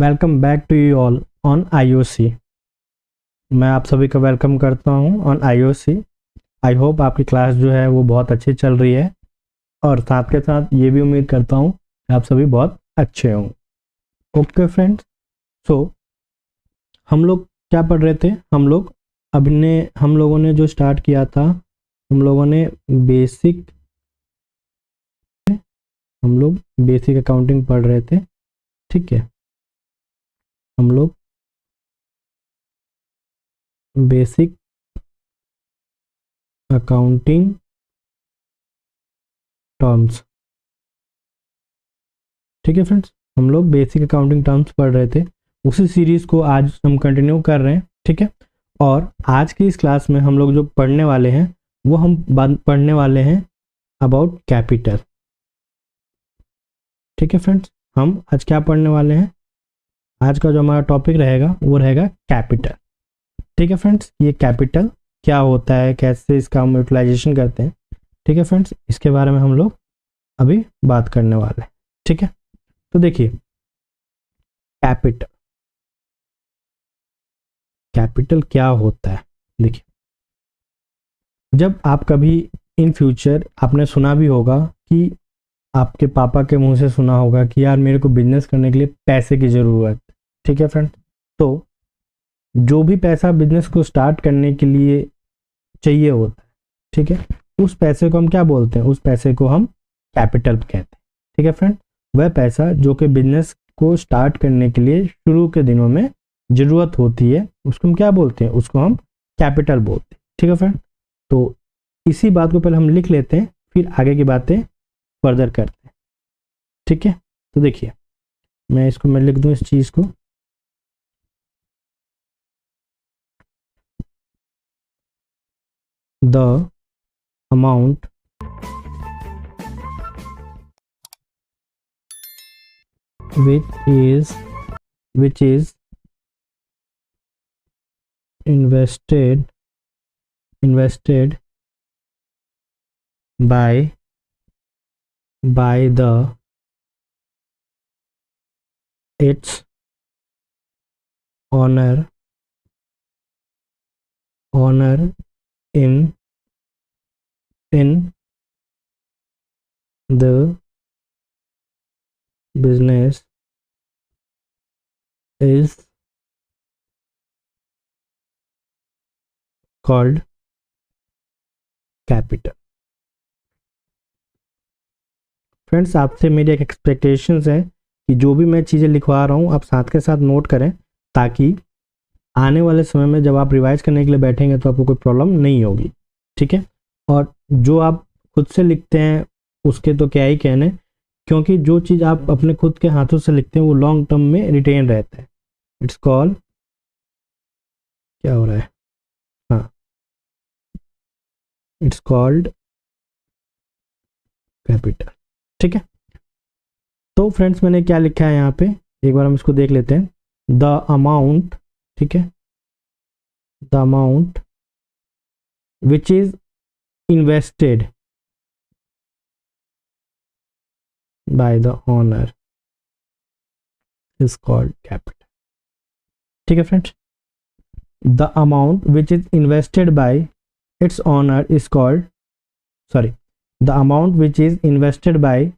Welcome back to you all on IOC. मैं आप सभी का वेलकम करता हूं ऑन आईओसी। आई होप आपकी क्लास जो है वो बहुत अच्छी चल रही है और साथ के साथ ये भी उम्मीद करता हूं कि आप सभी बहुत अच्छे हों। ओके फ्रेंड्स, सो हम लोग क्या पढ़ रहे थे? हम लोगों ने जो स्टार्ट किया था, हम लोगों ने बेसिक अकाउंटिंग पढ़ रहे थे। ठीक है, हम लोग बेसिक अकाउंटिंग टर्म्स, ठीक है फ्रेंड्स, हम लोग बेसिक अकाउंटिंग टर्म्स पढ़ रहे थे। उसी सीरीज को आज हम कंटिन्यू कर रहे हैं। ठीक है, और आज की इस क्लास में हम लोग जो पढ़ने वाले हैं वो हम पढ़ने वाले हैं अबाउट कैपिटल। ठीक है फ्रेंड्स, हम आज क्या पढ़ने वाले हैं? आज का जो हमारा टॉपिक रहेगा वो रहेगा कैपिटल। ठीक है फ्रेंड्स, ये कैपिटल क्या होता है, कैसे इसका हम यूटिलाइजेशन करते हैं, ठीक है फ्रेंड्स, इसके बारे में हम लोग अभी बात करने वाले हैं। ठीक है, तो देखिए कैपिटल, कैपिटल क्या होता है। देखिए, जब आप कभी इन फ्यूचर, आपने सुना भी होगा कि आपके पापा के मुंह से सुना होगा कि यार मेरे को बिजनेस करने के लिए पैसे की ज़रूरत। ठीक है फ्रेंड, तो जो भी पैसा बिजनेस को स्टार्ट करने के लिए चाहिए होता है, ठीक है, उस पैसे को हम क्या बोलते हैं? उस पैसे को हम कैपिटल कहते हैं। ठीक है फ्रेंड, वह पैसा जो कि बिजनेस को स्टार्ट करने के लिए शुरू के दिनों में ज़रूरत होती है, उसको हम क्या बोलते हैं? उसको हम कैपिटल बोलते हैं। ठीक है फ्रेंड, तो इसी बात को पहले हम लिख लेते हैं, फिर आगे की बातें फर्दर करते हैं। ठीक है, तो देखिए मैं लिख दूं इस चीज़ को। The amount which is invested by the its owner in the business is called capital. Friends, आपसे मेरी एक एक्सपेक्टेशंस है कि जो भी मैं चीज़ें लिखवा रहा हूँ आप साथ के साथ नोट करें, ताकि आने वाले समय में जब आप रिवाइज करने के लिए बैठेंगे तो आपको कोई प्रॉब्लम नहीं होगी। ठीक है, और जो आप खुद से लिखते हैं उसके तो क्या ही कहने, क्योंकि जो चीज़ आप अपने खुद के हाथों से लिखते हैं वो लॉन्ग टर्म में रिटेन रहता है। इट्स कॉल्ड, क्या हो रहा है, हाँ, इट्स कॉल्ड कैपिटल। ठीक है, तो फ्रेंड्स मैंने क्या लिखा है यहाँ पे, एक बार हम इसको देख लेते हैं। द अमाउंट, ठीक है, the amount which is invested by the owner is called capital. ठीक है friends, the amount which is invested bye its owner is called, sorry, the amount which is invested bye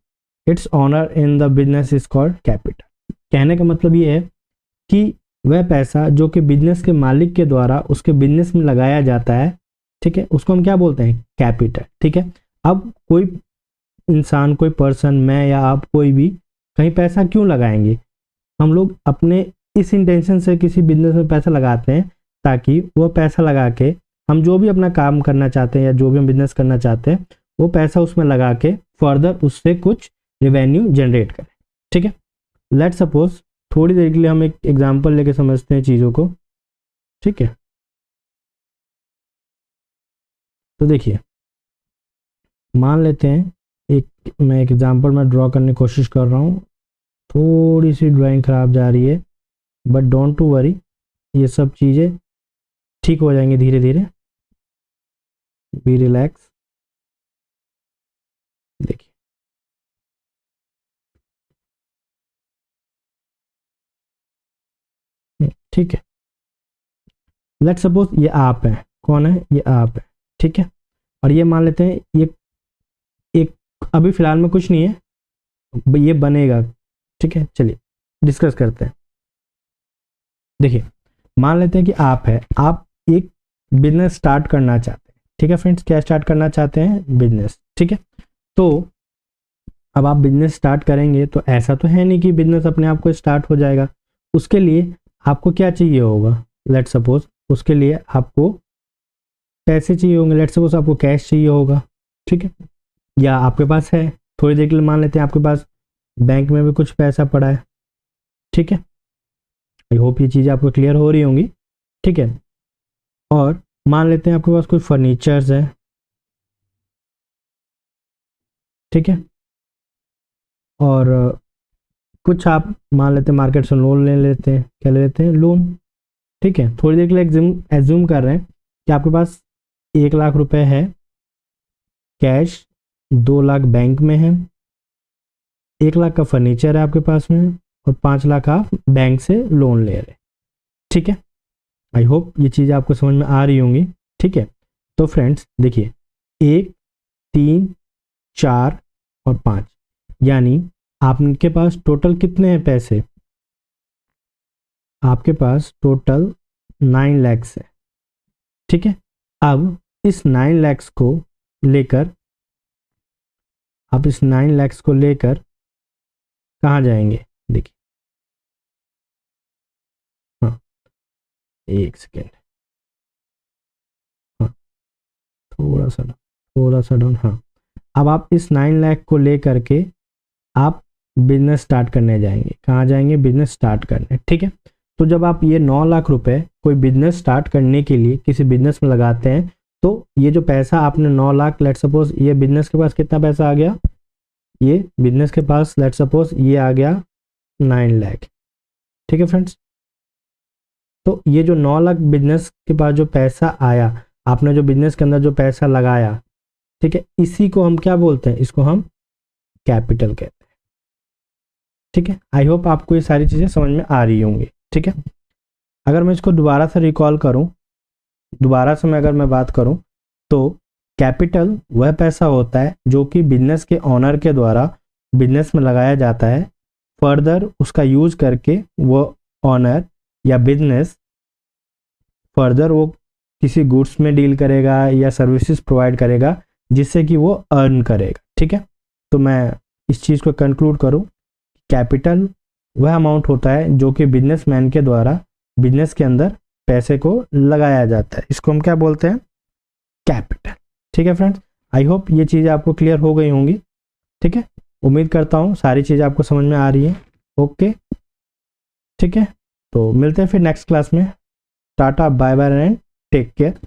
its owner in the business is called capital. कहने का मतलब ये है कि वह पैसा जो कि बिजनेस के मालिक के द्वारा उसके बिजनेस में लगाया जाता है, ठीक है, उसको हम क्या बोलते हैं? कैपिटल। ठीक है, अब कोई इंसान, कोई पर्सन, मैं या आप, कोई भी कहीं पैसा क्यों लगाएंगे? हम लोग अपने इस इंटेंशन से किसी बिजनेस में पैसा लगाते हैं ताकि वो पैसा लगा के हम जो भी अपना काम करना चाहते हैं या जो भी हम बिजनेस करना चाहते हैं वो पैसा उसमें लगा के फर्दर उससे कुछ रेवेन्यू जनरेट करें। ठीक है, लेट सपोज, थोड़ी देर के लिए हम एक एग्जांपल लेके समझते हैं चीज़ों को। ठीक है, तो देखिए मान लेते हैं मैं एक एग्जांपल में ड्रॉ करने की कोशिश कर रहा हूँ। थोड़ी सी ड्राइंग खराब जा रही है, बट डोंट टू वरी, ये सब चीज़ें ठीक हो जाएंगी धीरे धीरे। Be relax. देखिए ठीक है। लेट्स सपोज ये आप है, कौन है, ये आप है, ठीक है। और ये मान लेते हैं ये एक अभी फिलहाल में कुछ नहीं है, ये बनेगा, ठीक है। चलिए डिस्कस करते हैं। देखिए मान लेते हैं कि आप है, आप एक बिजनेस स्टार्ट करना चाहते हैं, ठीक है फ्रेंड्स। क्या स्टार्ट करना चाहते हैं, बिजनेस, ठीक है। तो अब आप बिजनेस स्टार्ट करेंगे तो ऐसा तो है नहीं कि बिजनेस अपने आप को स्टार्ट हो जाएगा। उसके लिए आपको क्या चाहिए होगा, लेट्स सपोज उसके लिए आपको पैसे चाहिए होंगे, लेट्स सपोज आपको कैश चाहिए होगा, ठीक है। या आपके पास है, थोड़ी देर के लिए मान लेते हैं आपके पास बैंक में भी कुछ पैसा पड़ा है, ठीक है। आई होप ये चीज़ें आपको क्लियर हो रही होंगी, ठीक है। और मान लेते हैं आपके पास कोई फर्नीचर्स है, ठीक है। और कुछ आप मान लेते हैं मार्केट से लोन ले लेते हैं, क्या ले लेते हैं, लोन, ठीक है। थोड़ी देर के लिए एज्यूम कर रहे हैं कि आपके पास 1 लाख रुपए है कैश, 2 लाख बैंक में है, 1 लाख का फर्नीचर है आपके पास में, और 5 लाख आप बैंक से लोन ले रहे हैं, ठीक है। आई होप ये चीज़ आपको समझ में आ रही होंगी, ठीक है। तो फ्रेंड्स देखिए 1, 3, 4 और 5, यानी आपके पास टोटल कितने हैं पैसे, आपके पास टोटल 9 लैक्स है, ठीक है। अब इस 9 लैक्स को लेकर, आप इस 9 लैक्स को लेकर कहाँ जाएंगे, देखिए, हाँ एक सेकेंड, हाँ थोड़ा सा डाउन, हाँ। अब आप इस 9 लाख को लेकर के आप बिजनेस स्टार्ट करने जाएंगे, कहाँ जाएंगे, बिजनेस स्टार्ट करने, ठीक है। तो जब आप ये 9 लाख रुपए कोई बिजनेस स्टार्ट करने के लिए किसी बिजनेस में लगाते हैं, तो ये जो पैसा आपने 9 लाख, लेट सपोज ये बिजनेस के पास कितना पैसा आ गया, ये बिजनेस के पास लेट सपोज ये आ गया 9 लाख, ठीक है फ्रेंड्स। तो ये जो 9 लाख बिजनेस के पास जो पैसा आया, आपने जो बिजनेस के अंदर जो पैसा लगाया, ठीक है, इसी को हम क्या बोलते हैं, इसको हम कैपिटल कहते हैं, ठीक है। आई होप आपको ये सारी चीज़ें समझ में आ रही होंगी, ठीक है। अगर मैं इसको दोबारा से रिकॉल करूं, दोबारा से अगर मैं बात करूं, तो कैपिटल वह पैसा होता है जो कि बिजनेस के ऑनर के द्वारा बिजनेस में लगाया जाता है। फर्दर उसका यूज करके वो ऑनर या बिजनेस फर्दर वो किसी गुड्स में डील करेगा या सर्विसेज प्रोवाइड करेगा जिससे कि वो अर्न करेगा, ठीक है। तो मैं इस चीज़ को कंक्लूड करूं, कैपिटल वह अमाउंट होता है जो कि बिजनेसमैन के द्वारा बिजनेस के अंदर पैसे को लगाया जाता है, इसको हम क्या बोलते हैं, कैपिटल, ठीक है फ्रेंड्स। आई होप ये चीज़ आपको क्लियर हो गई होंगी, ठीक है। उम्मीद करता हूँ सारी चीज़ें आपको समझ में आ रही है, ओके, ठीक है। तो मिलते हैं फिर नेक्स्ट क्लास में। Tata, bye bye and take care.